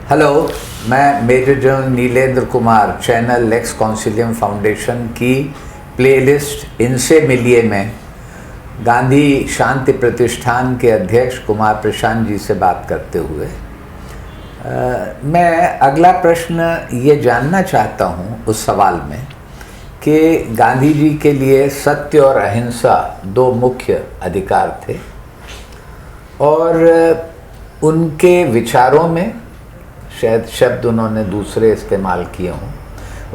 Hello, मैं major general Neelendra Kumar channel Lex Consilium foundation की playlist इनसे मिलिए में गांधी शांति प्रतिष्ठान के अध्यक्ष कुमार प्रशांत जी से बात करते हुए मैं अगला प्रश्न ये जानना चाहता हूँ उस सवाल में कि गांधी जी के लिए सत्य और अहिंसा दो मुख्य अधिकार थे और उनके विचारों में शायद शब्द उन्होंने दूसरे इस्तेमाल किए हों,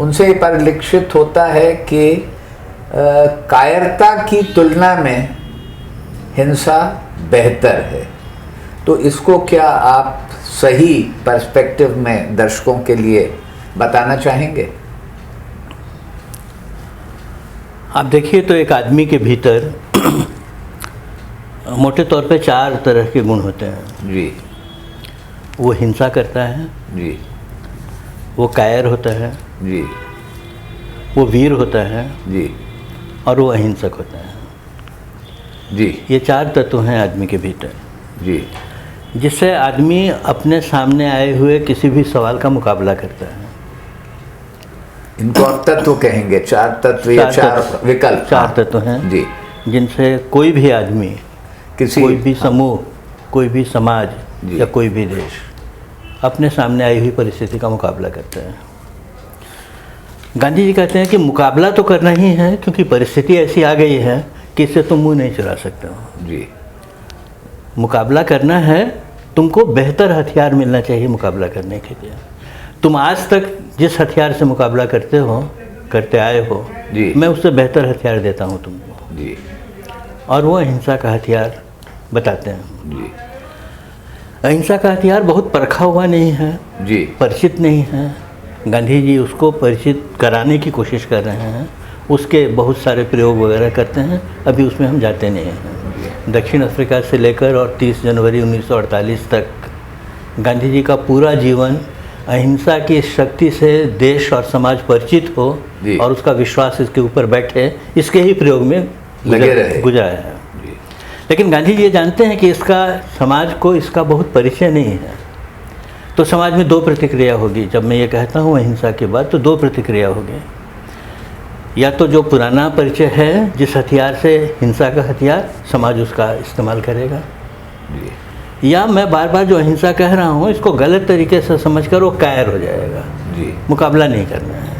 उनसे ये परिलक्षित होता है कि कायरता की तुलना में हिंसा बेहतर है। तो इसको क्या आप सही पर्सपेक्टिव में दर्शकों के लिए बताना चाहेंगे? आप देखिए तो एक आदमी के भीतर मोटे तौर पे 4 तरह के गुण होते हैं जी। वो हिंसा करता है जी। वो कायर होता है जी। वो वीर होता है जी। और वो अहिंसक होता है। जी। ये 4 तत्व हैं आदमी के भीतर, जी। जिससे आदमी अपने सामने आए हुए किसी भी सवाल का मुकाबला करता है। इनको आप तत्व कहेंगे, 4 तत्व या 4 विकल्प? 4 तत्व हैं जी, जिनसे कोई भी आदमी, कोई भी समूह, कोई भी समाज या कोई भी देश अपने सामने आई हुई परिस्थिति का मुकाबला करता है। गांधी जी कहते हैं कि मुकाबला तो करना ही है, क्योंकि परिस्थिति ऐसी आ गई है कि इससे तुम मुंह नहीं चुरा सकते हो। जी। मुकाबला करना है, तुमको बेहतर हथियार मिलना चाहिए मुकाबला करने के लिए। तुम आज तक जिस हथियार से मुकाबला करते आए हो, मैं उससे बेहतर हथियार देता हूँ तुमको। जी। और वो अहिंसा का हथियार बताते हैं। जी। अहिंसा का हथियार बहुत परखा हुआ नहीं है, जी, परिचित नहीं है। गांधी जी उसको परिचित कराने की कोशिश कर रहे हैं, उसके बहुत सारे प्रयोग वगैरह करते हैं, अभी उसमें हम जाते नहीं हैं। दक्षिण अफ्रीका से लेकर और 30 जनवरी 1948 तक गांधी जी का पूरा जीवन अहिंसा की शक्ति से देश और समाज परिचित हो और उसका विश्वास इसके ऊपर बैठे, इसके ही प्रयोग में गुजरा है। लेकिन गांधी जी ये जानते हैं कि इसका समाज को इसका बहुत परिचय नहीं है। तो समाज में 2 प्रतिक्रिया होगी। जब मैं ये कहता हूँ अहिंसा के बाद, तो 2 प्रतिक्रिया होगी। या तो जो पुराना परिचय है, जिस हथियार से हिंसा का हथियार, समाज उसका इस्तेमाल करेगा, या मैं बार बार जो अहिंसा कह रहा हूँ इसको गलत तरीके से समझकर वो कायर हो जाएगा। मुकाबला नहीं करना है।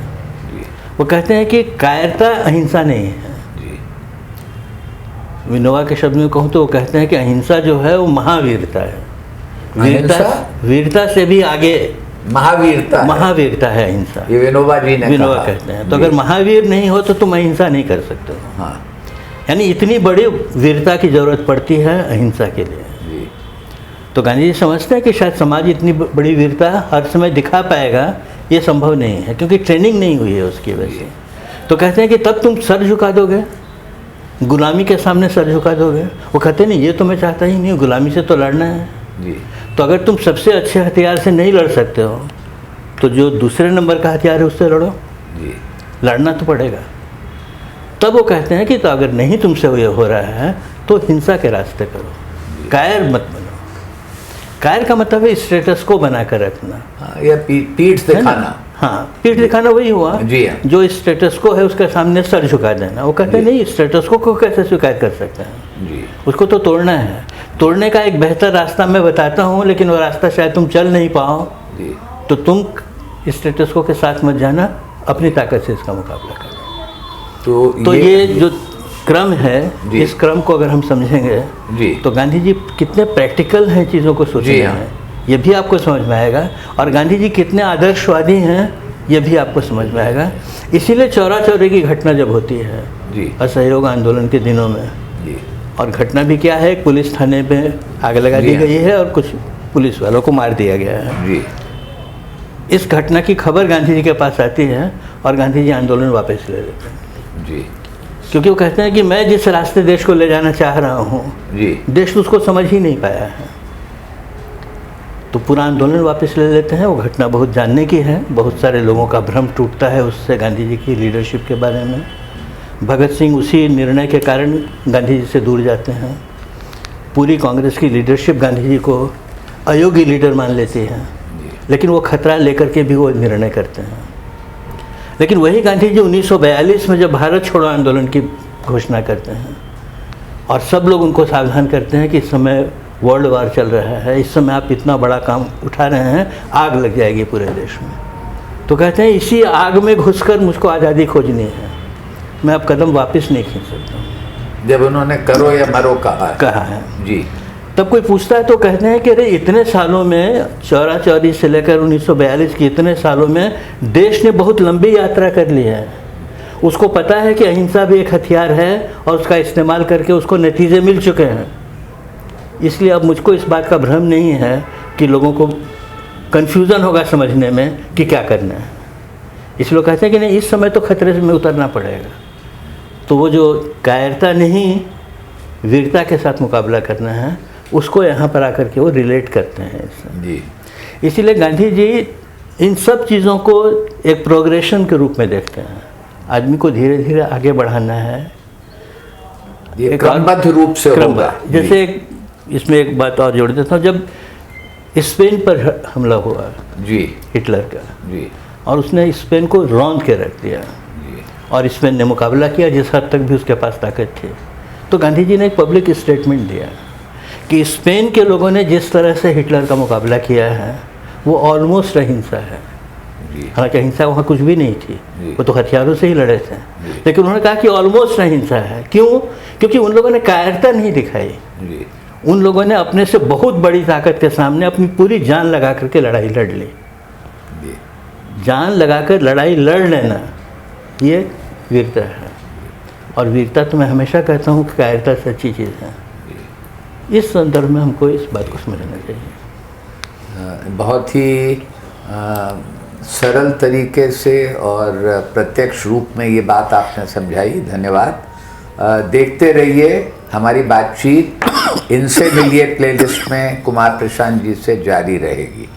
वो कहते हैं कि कायरता अहिंसा नहीं है। विनोबा के शब्द में कहूँ तो वो कहते हैं कि अहिंसा जो है वो महावीरता है। वीरता से भी आगे महावीरता है अहिंसा। ये विनोबा जी ने विनोबा कहते हैं। तो अगर महावीर नहीं हो तो तुम अहिंसा नहीं कर सकते हो। हाँ। यानी इतनी बड़ी वीरता की जरूरत पड़ती है अहिंसा के लिए। तो गांधी जी समझते हैं कि शायद समाज इतनी बड़ी वीरता हर समय दिखा पाएगा, ये संभव नहीं है, क्योंकि ट्रेनिंग नहीं हुई है उसकी वजह से। तो कहते हैं कि तब तुम सर झुका दोगे, गुलामी के सामने सर झुका दोगे। वो कहते नहीं, ये तो मैं चाहता ही नहीं, गुलामी से तो लड़ना है। तो अगर तुम सबसे अच्छे हथियार से नहीं लड़ सकते हो तो जो दूसरे नंबर का हथियार है उससे लड़ो। लड़ना तो पड़ेगा। तब वो कहते हैं कि तो अगर नहीं तुमसे ये हो रहा है तो हिंसा के रास्ते करो, कायर मत बनो। कायर का मतलब है स्टेटस को बना कर रखना, या पीठ दिखाना। हाँ, पीठ दिखाना वही हुआ। जो स्टेटस को है उसके सामने सर झुका देना। वो कहते नहीं, स्टेटस को कैसे स्वीकार कर सकते हैं, उसको तो तोड़ना है। तोड़ने का एक बेहतर रास्ता मैं बताता हूँ, लेकिन वो रास्ता शायद तुम चल नहीं पाओ, तो तुम स्टेटस को के साथ मत जाना, अपनी ताकत से इसका मुकाबला करो। तो ये जो क्रम है, इस क्रम को अगर हम समझेंगे तो गांधी जी कितने प्रैक्टिकल हैं चीज़ों को सोचने में, ये भी आपको समझ में आएगा। और गांधी जी कितने आदर्शवादी हैं, ये भी आपको समझ में आएगा। इसीलिए चौरा चौरी की घटना जब होती है असहयोग आंदोलन के दिनों में, और घटना भी क्या है, पुलिस थाने में आग लगा दी गई है और कुछ पुलिस वालों को मार दिया गया है। इस घटना की खबर गांधी जी के पास आती है और गांधी जी आंदोलन वापस ले लेते हैं। क्योंकि वो कहते हैं कि मैं जिस रास्ते देश को ले जाना चाह रहा हूँ, देश उसको समझ ही नहीं पाया है। तो पूरा आंदोलन वापस ले लेते हैं। वो घटना बहुत जानने की है, बहुत सारे लोगों का भ्रम टूटता है उससे गांधी जी की लीडरशिप के बारे में। भगत सिंह उसी निर्णय के कारण गांधी जी से दूर जाते हैं। पूरी कांग्रेस की लीडरशिप गांधी जी को अयोग्य लीडर मान लेती है। लेकिन वो खतरा लेकर के भी वो निर्णय करते हैं। लेकिन वही गांधी जी 1942 में जब भारत छोड़ो आंदोलन की घोषणा करते हैं और सब लोग उनको सावधान करते हैं कि इस समय वर्ल्ड वार चल रहा है, इस समय आप इतना बड़ा काम उठा रहे हैं, आग लग जाएगी पूरे देश में। तो कहते हैं इसी आग में घुसकर मुझको आज़ादी खोजनी है, मैं अब कदम वापस नहीं खींच सकता। जब उन्होंने करो या मरो कहा है जी, तब कोई पूछता है तो कहते हैं कि अरे इतने सालों में 1984 से लेकर 1942 की इतने सालों में देश ने बहुत लंबी यात्रा कर ली है। उसको पता है कि अहिंसा भी एक हथियार है और उसका इस्तेमाल करके उसको नतीजे मिल चुके हैं। इसलिए अब मुझको इस बात का भ्रम नहीं है कि लोगों को कन्फ्यूज़न होगा समझने में कि क्या करना है। इसलिए कहते हैं कि नहीं, इस समय तो खतरे में उतरना पड़ेगा। तो वो जो कायरता नहीं, वीरता के साथ मुकाबला करना है, उसको यहाँ पर आकर के वो रिलेट करते हैं जी। इसीलिए गांधी जी इन सब चीज़ों को एक प्रोग्रेशन के रूप में देखते हैं। आदमी को धीरे धीरे आगे बढ़ाना है, ये क्रमबद्ध रूप से होगा। जैसे इसमें एक बात और जोड़ देता हूँ, जब स्पेन पर हमला हुआ जी हिटलर का जी, और उसने स्पेन को रौंद के रख दिया जी, और स्पेन ने मुकाबला किया जिस हद तक भी उसके पास ताकत थी, तो गांधी जी ने एक पब्लिक स्टेटमेंट दिया कि स्पेन के लोगों ने जिस तरह से हिटलर का मुकाबला किया है वो ऑलमोस्ट अहिंसा है। हालांकि अहिंसा वहाँ कुछ भी नहीं थी, वो तो हथियारों से ही लड़े थे, लेकिन उन्होंने कहा कि ऑलमोस्ट अहिंसा है। क्यों? क्योंकि उन लोगों ने कायरता नहीं दिखाई। उन लोगों ने अपने से बहुत बड़ी ताकत के सामने अपनी पूरी जान लगा करके लड़ाई लड़ ली। जान लगाकर लड़ाई लड़ लेना ये वीरता है, और वीरता तो मैं हमेशा कहता हूँ कि कायरता से अच्छी चीज़ है। इस संदर्भ में हमको इस बात को समझना चाहिए। बहुत ही सरल तरीके से और प्रत्यक्ष रूप में ये बात आपने समझाई, धन्यवाद। देखते रहिए हमारी बातचीत इनसे मिलिए प्लेलिस्ट में कुमार प्रशांत जी से जारी रहेगी।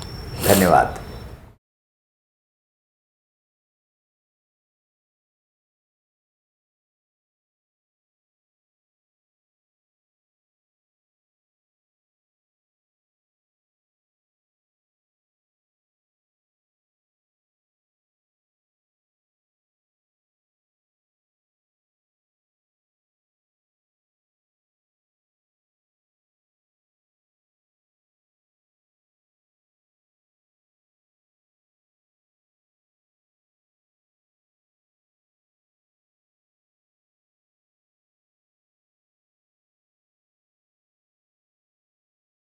धन्यवाद।